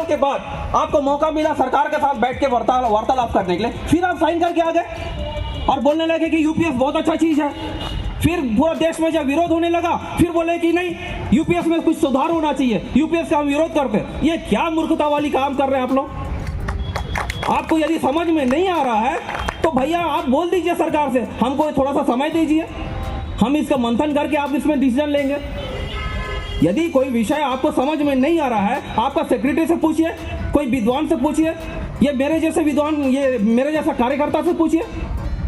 के बाद आपको मौका मिला सरकार के साथ बैठ के वार्तालाप करने के लिए, फिर आप साइन करके आ गए और बोलने लगे कि यूपीएस बहुत अच्छा चीज है। फिर पूरा देश में जब विरोध होने लगा फिर बोले कि नहीं यूपीएस में कुछ सुधार होना चाहिए, यूपीएस का हम विरोध करते। ये क्या मूर्खता वाली काम कर रहे हैं आप लोग। आपको यदि समझ में नहीं आ रहा है तो भैया आप बोल दीजिए सरकार से, हमको थोड़ा सा समय दीजिए, हम इसका मंथन करके आप इसमें डिसीजन लेंगे। यदि कोई विषय आपको समझ में नहीं आ रहा है, आपका सेक्रेटरी से पूछिए, कोई विद्वान से पूछिए, ये मेरे जैसे विद्वान, ये मेरे जैसा कार्यकर्ता से पूछिए।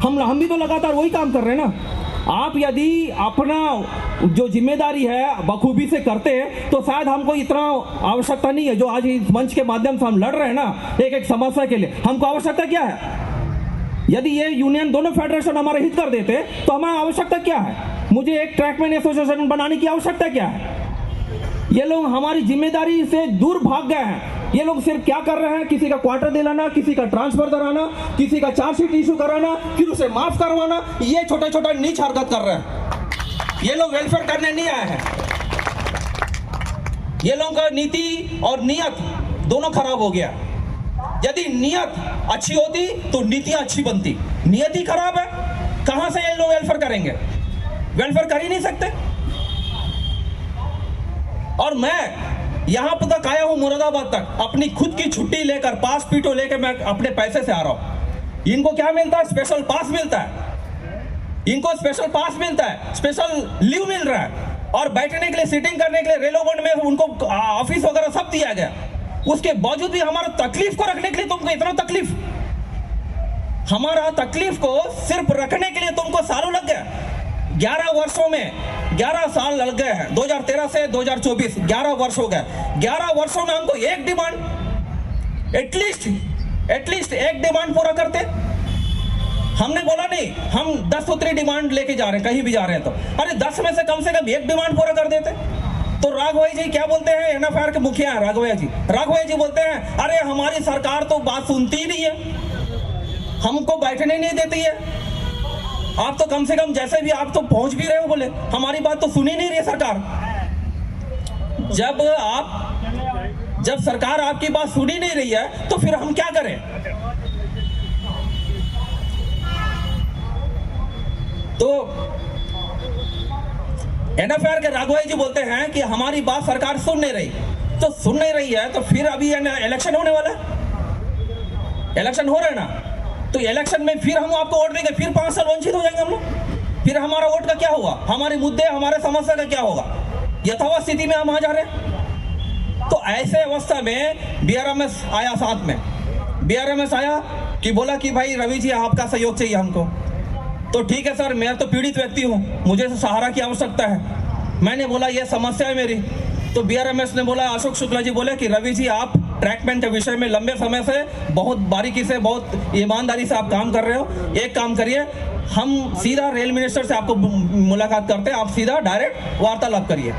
हम भी तो लगातार वही काम कर रहे हैं ना। आप यदि अपना जो जिम्मेदारी है बखूबी से करते हैं तो शायद हमको इतना आवश्यकता नहीं है जो आज इस मंच के माध्यम से हम लड़ रहे हैं ना एक एक समस्या के लिए। हमको आवश्यकता क्या है? यदि ये यूनियन दोनों फेडरेशन हमारे हित कर देते तो हमारी आवश्यकता क्या है? मुझे एक ट्रैकमैन एसोसिएशन बनाने की आवश्यकता क्या है? ये लोग हमारी जिम्मेदारी से दूर भाग गए हैं। ये लोग सिर्फ क्या कर रहे हैं, किसी का क्वार्टर दिलाना, किसी का ट्रांसफर कराना, किसी का चार्जशीट इशू कराना, फिर उसे माफ करवाना, ये छोटा छोटा नीच हरकत कर रहे हैं। ये लोग वेलफेयर करने नहीं आए हैं। ये लोगों का नीति और नियत दोनों खराब हो गया। यदि नियत अच्छी होती तो नीतियां अच्छी बनती। नियत ही खराब है, कहां से ये लोग वेलफेयर करेंगे? वेलफेयर कर ही नहीं सकते। और मैं यहां तक आया हूं मुरादाबाद तक अपनी खुद की छुट्टी लेकर, पास पीटो लेकर मैं अपने पैसे से आ रहा हूं। इनको क्या मिलता है? स्पेशल पास मिलता है। इनको स्पेशल पास मिलता है, स्पेशल लीव मिल रहा है, और बैठने के लिए, सीटिंग करने के लिए रेलोगंड में उनको ऑफिस वगैरह सब दिया गया। उसके बावजूद भी हमारा तकलीफ को रखने के लिए तुमको इतना तकलीफ, हमारा तकलीफ को सिर्फ रखने के लिए तुमको सालों लग गया। 11 वर्षों में 11 साल लग गए हैं, 2013 से 2024 11 वर्ष हो गए। 11 वर्षों में हमको एक डिमांड, एटलीस्ट एक डिमांड पूरा करते। हमने बोला नहीं हम 10 सूत्री डिमांड लेके जा रहे हैं, कहीं भी जा रहे हैं तो अरे 10 में से कम एक डिमांड पूरा कर देते। तो राघवैया जी क्या बोलते हैं, एनएफआईआर के मुखिया हैं राघवैया जी बोलते हैं अरे हमारी सरकार तो बात सुनती ही नहीं है, हमको बैठने नहीं देती है। आप तो कम से कम जैसे भी आप तो पहुंच भी रहे हो, बोले हमारी बात तो सुनी नहीं रही सरकार। जब सरकार आपकी बात सुनी नहीं रही है तो फिर हम क्या करें? तो एनएफआईआर के राघवैया जी बोलते हैं कि हमारी बात सरकार सुन नहीं रही। तो सुन नहीं रही है तो फिर अभी इलेक्शन होने वाला है, इलेक्शन हो रहे हैं ना, तो इलेक्शन में फिर हम आपको वोट देंगे, फिर 5 साल वंचित हो जाएंगे हम लोग। फिर हमारा वोट का क्या होगा? हमारे मुद्दे, हमारे समस्या का क्या होगा? यथावत स्थिति में हम आ जा रहे हैं। तो ऐसे अवस्था में बीआरएमएस आया, साथ में बीआरएमएस आया कि बोला कि भाई रवि जी आपका सहयोग चाहिए हमको। तो ठीक है सर, मैं तो पीड़ित व्यक्ति हूँ, मुझे तो सहारा की आवश्यकता है। मैंने बोला ये समस्या है मेरी। तो बीआरएमएस ने बोला, अशोक शुक्ला जी बोले कि रवि जी आप ट्रैकमैन के विषय में लंबे समय से बहुत बारीकी से, बहुत ईमानदारी से आप काम कर रहे हो, एक काम करिए, हम सीधा रेल मिनिस्टर से आपको मुलाकात करते हैं, आप सीधा डायरेक्ट वार्तालाप करिए।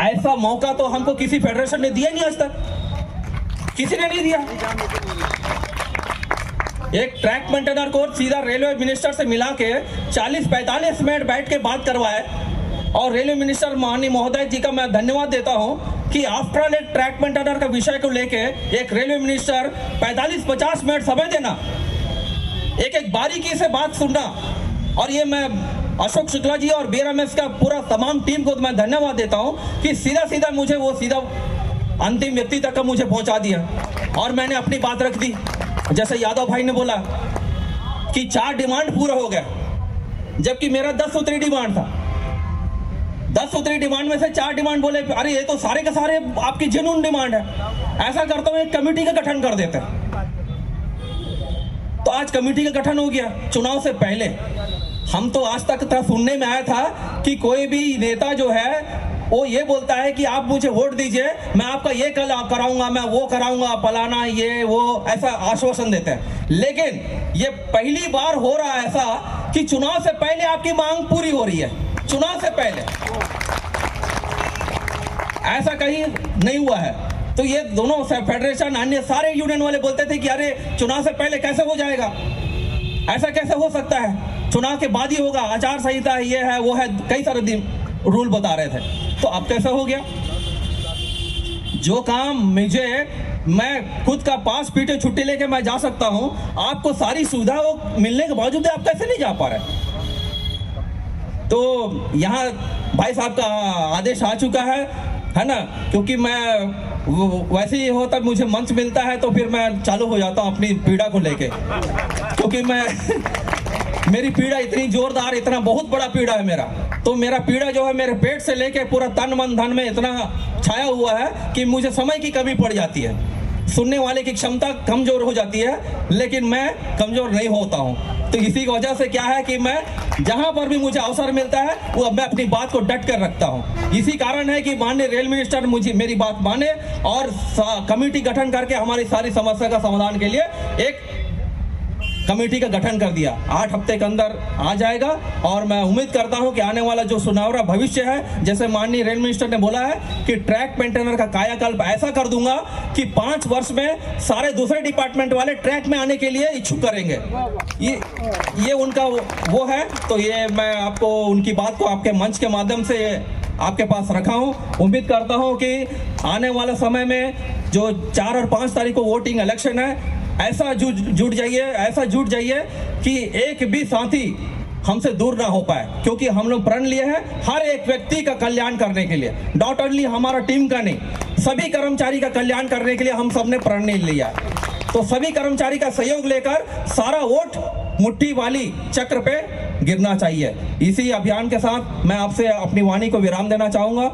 ऐसा मौका तो हमको किसी फेडरेशन ने दिया नहीं, आज तक किसी ने नहीं दिया। एक ट्रैक मेंटेनर को सीधा रेलवे मिनिस्टर से मिला के 40-45 मिनट बैठ के बात करवाए। और रेलवे मिनिस्टर माननीय महोदय जी का मैं धन्यवाद देता हूं कि आफ्टर ऑल एक ट्रैक मेंटेनर का विषय को लेके एक रेलवे मिनिस्टर 45-50 मिनट समय देना, एक बारीकी से बात सुनना। और ये मैं अशोक शुक्ला जी और बीआरएमएस का पूरा तमाम टीम को मैं धन्यवाद देता हूं कि सीधा मुझे वो सीधा अंतिम व्यक्ति तक का मुझे पहुंचा दिया और मैंने अपनी बात रख दी। जैसे यादव भाई ने बोला कि 4 डिमांड पूरा हो गया, जबकि मेरा 10 सूत्री डिमांड था। 10 सूत्री डिमांड में से 4 डिमांड बोले अरे ये तो सारे के सारे आपकी जेन्युइन डिमांड है। ऐसा करता हूं एक कमेटी का गठन कर देते हैं। तो आज कमेटी का गठन हो गया चुनाव से पहले। हम तो आज तक सुनने में आया था कि कोई भी नेता जो है वो ये बोलता है कि आप मुझे वोट दीजिए, मैं आपका ये कराऊंगा, मैं वो कराऊंगा, फलाना ये वो, ऐसा आश्वासन देते हैं। लेकिन ये पहली बार हो रहा है ऐसा कि चुनाव से पहले आपकी मांग पूरी हो रही है। चुनाव से पहले ऐसा कहीं नहीं हुआ है। तो ये दोनों फेडरेशन, अन्य सारे यूनियन वाले बोलते थे कि अरे चुनाव से पहले कैसे हो जाएगा, ऐसा कैसे हो सकता है, चुनाव के बाद ही होगा, आचार संहिता है, ये है वो है, कई सारे दिन रूल बता रहे थे। तो अब कैसे हो गया? जो काम मुझे मैं खुद का पास पीटे छुट्टी लेके मैं जा सकता हूं, आपको सारी सुविधा मिलने के बावजूद आप कैसे नहीं जा पा रहे? तो यहाँ भाई साहब का आदेश आ चुका है ना, क्योंकि मैं वैसे ही होता मुझे मंच मिलता है तो फिर मैं चालू हो जाता हूँ अपनी पीड़ा को लेके, क्योंकि मैं मेरी पीड़ा इतनी जोरदार, इतना बहुत बड़ा पीड़ा है मेरा। तो मेरा पीड़ा जो है मेरे पेट से लेके पूरा तन मन धन में इतना छाया हुआ है कि मुझे समय की कमी पड़ जाती है। सुनने वाले की क्षमता कमजोर हो जाती है, लेकिन मैं कमजोर नहीं होता हूँ। तो इसी की वजह से क्या है कि मैं जहां पर भी मुझे अवसर मिलता है वो मैं अपनी बात को डट कर रखता हूं। इसी कारण है कि माननीय रेल मिनिस्टर मुझे मेरी बात माने और कमेटी गठन करके हमारी सारी समस्या का समाधान के लिए एक कमेटी का गठन कर दिया। 8 हफ्ते के अंदर आ जाएगा और मैं उम्मीद करता हूं कि आने वाला जो सुनहरा भविष्य है, जैसे माननीय रेल मिनिस्टर ने बोला है कि ट्रैक मेंटेनर का कायाकल्प ऐसा कर दूंगा कि 5 वर्ष में सारे दूसरे डिपार्टमेंट वाले ट्रैक में आने के लिए इच्छुक करेंगे। ये उनका वो है। तो ये मैं आपको उनकी बात को आपके मंच के माध्यम से आपके पास रखा हूं। उम्मीद करता हूं कि आने वाले समय में जो 4 और 5 तारीख को वोटिंग इलेक्शन है, ऐसा जुट जाइए कि एक भी साथी हमसे दूर ना हो पाए, क्योंकि हम लोग प्रण लिए हैं हर एक व्यक्ति का कल्याण करने के लिए, नॉट ओनली हमारा टीम का नहीं, सभी कर्मचारी का कल्याण करने के लिए हम सबने प्रण लिया। तो सभी कर्मचारी का सहयोग लेकर सारा वोट मुट्ठी वाली चक्र पे गिरना चाहिए। इसी अभियान के साथ मैं आपसे अपनी वाणी को विराम देना चाहूंगा।